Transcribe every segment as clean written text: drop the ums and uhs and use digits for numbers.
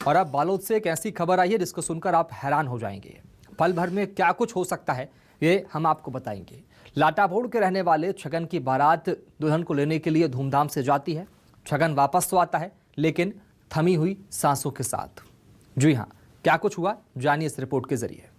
और अब बालोद से एक ऐसी खबर आई है जिसको सुनकर आप हैरान हो जाएंगे। पल भर में क्या कुछ हो सकता है ये हम आपको बताएंगे। लाटाभोड़ के रहने वाले छगन की बारात दुल्हन को लेने के लिए धूमधाम से जाती है। छगन वापस तो आता है लेकिन थमी हुई सांसों के साथ। जी हाँ, क्या कुछ हुआ जानिए इस रिपोर्ट के जरिए।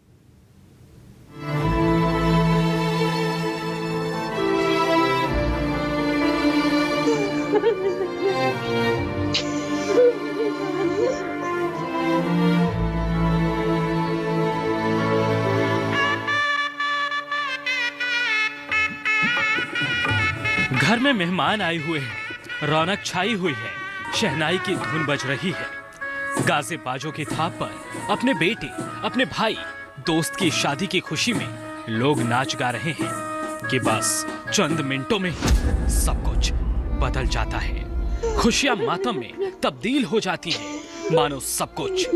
घर में मेहमान आए हुए हैं, रौनक छाई हुई है, शहनाई की धुन बज रही है। गाजे बाजों की थाप पर अपने बेटे, अपने भाई, दोस्त की शादी की खुशी में लोग नाच गा रहे हैं कि बस चंद मिनटों में ही सब कुछ बदल जाता है। खुशियां मातम में तब्दील हो जाती हैं, मानो सब कुछ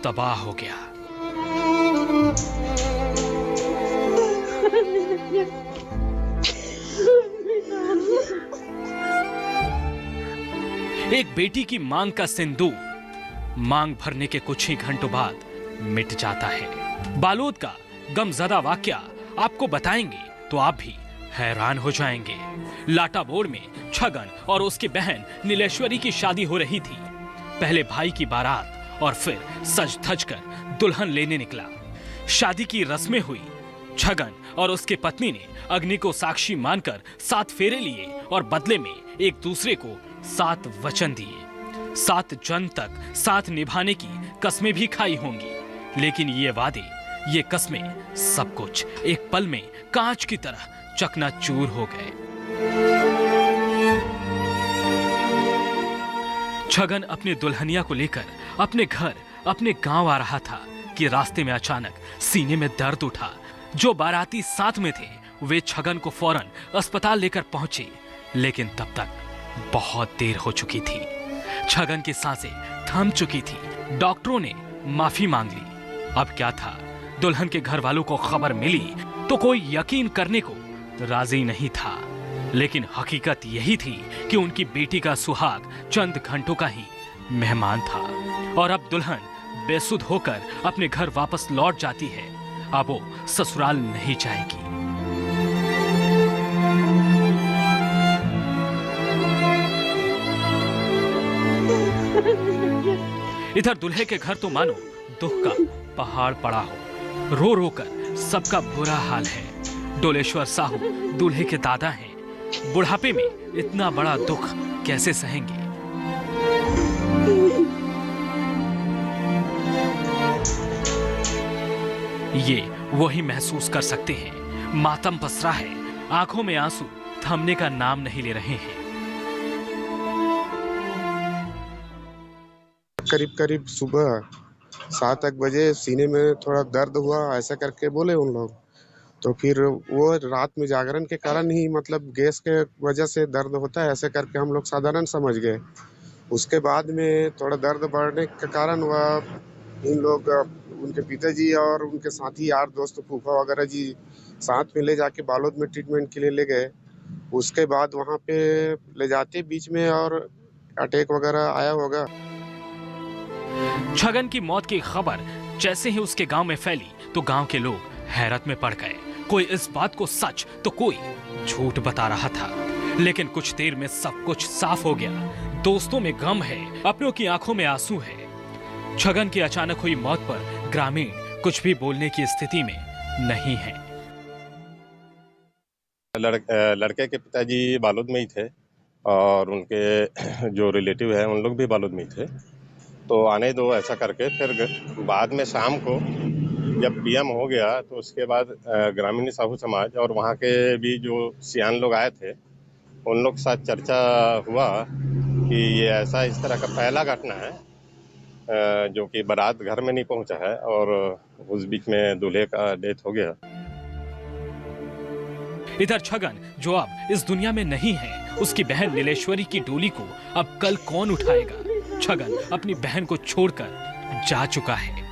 तबाह हो गया। एक बेटी की मांग का सिंदूर मांग भरने के कुछ ही घंटों बाद मिट जाता है। बालोद का गमज़दा वाकया आपको बताएंगे तो आप भी हैरान हो जाएंगे। लाटाभोड़ में छगन और उसकी बहन नीलेश्वरी की शादी हो रही थी। पहले भाई की बारात और फिर सज धज कर दुल्हन लेने निकला। शादी की रस्में हुई। छगन और उसकी पत्नी ने अग्नि को साक्षी मानकर 7 फेरे लिए और बदले में एक दूसरे को 7 वचन दिए। 7 जन्म तक साथ निभाने की कस्में भी खाई होंगी, लेकिन ये वादे, ये कस्में, सब कुछ एक पल में कांच की तरह चकनाचूर हो गए। छगन अपने दुल्हनिया को लेकर अपने घर, अपने गांव आ रहा था कि रास्ते में अचानक सीने में दर्द उठा। जो बाराती साथ में थे वे छगन को फौरन अस्पताल लेकर पहुंचे, लेकिन तब तक बहुत देर हो चुकी थी। छगन की सांसें थम चुकी थी। डॉक्टरों ने माफी मांग ली। अब क्या था, दुल्हन के घर वालों को खबर मिली तो कोई यकीन करने को राजी नहीं था, लेकिन हकीकत यही थी कि उनकी बेटी का सुहाग चंद घंटों का ही मेहमान था और अब दुल्हन बेसुध होकर अपने घर वापस लौट जाती है। अब वो ससुराल नहीं जाएगी। इधर दूल्हे के घर तो मानो दुख का पहाड़ पड़ा हो। रो रो कर सबका बुरा हाल है। डोलेश्वर साहू दूल्हे के दादा हैं। बुढ़ापे में इतना बड़ा दुख कैसे सहेंगे। ये वही महसूस कर सकते हैं। मातम पसरा है, आंखों में आंसू थमने का नाम नहीं ले रहे हैं। करीब सुबह 7 बजे सीने में थोड़ा दर्द हुआ, ऐसा करके बोले उन लोग। तो फिर वो रात में जागरण के कारण ही मतलब गैस के वजह से दर्द होता है, ऐसे करके हम लोग साधारण समझ गए। उसके बाद में थोड़ा दर्द बढ़ने के कारण वह इन लोग उनके पिताजी और उनके साथी यार दोस्त फूफा वगैरह जी साथ में ले जाके बालोद में ट्रीटमेंट के लिए ले गए। उसके बाद वहाँ पे ले जाते बीच में और अटैक वगैरह आया होगा। छगन की मौत की खबर जैसे ही उसके गांव में फैली तो गांव के लोग हैरत में पड़ गए। कोई इस बात को सच तो कोई झूठ बता रहा था, लेकिन कुछ देर में सब कुछ साफ हो गया। दोस्तों में गम है, अपनों की आंखों में आंसू है। छगन की अचानक हुई मौत पर ग्रामीण कुछ भी बोलने की स्थिति में नहीं है। लड़के के पिताजी बालोद में ही थे और उनके जो रिलेटिव है उन लोग भी बालोद में ही थे। तो आने दो ऐसा करके फिर बाद में शाम को जब पीएम हो गया तो उसके बाद ग्रामीण साहू समाज और वहाँ के भी जो सियान लोग आए थे उन लोग के साथ चर्चा हुआ कि ये ऐसा इस तरह का पहला घटना है जो कि बारात घर में नहीं पहुंचा है और उस बीच में दूल्हे का डेथ हो गया। इधर छगन जो अब इस दुनिया में नहीं है, उसकी बहन नीलेश्वरी की डोली को अब कल कौन उठाएगा। छगन अपनी बहन को छोड़कर जा चुका है।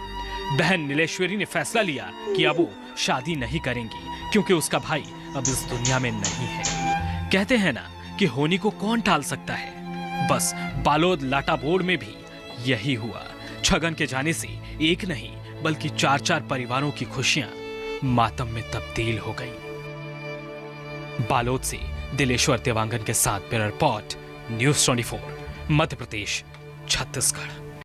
बहन नीलेश्वरी ने फैसला लिया कि अब वो शादी नहीं करेंगी क्योंकि उसका भाई अब इस दुनिया में नहीं है। कहते हैं ना कि होनी को कौन टाल सकता है। बस बालोद लाटाभोड़ में भी यही हुआ। छगन के जाने से एक नहीं बल्कि 4-4 परिवारों की खुशियां मातम में तब्दील हो गईं। बालोद से दिलेश्वर देवांगन के साथ bureau report, news 24, Madhya Pradesh, Chhattisgarh.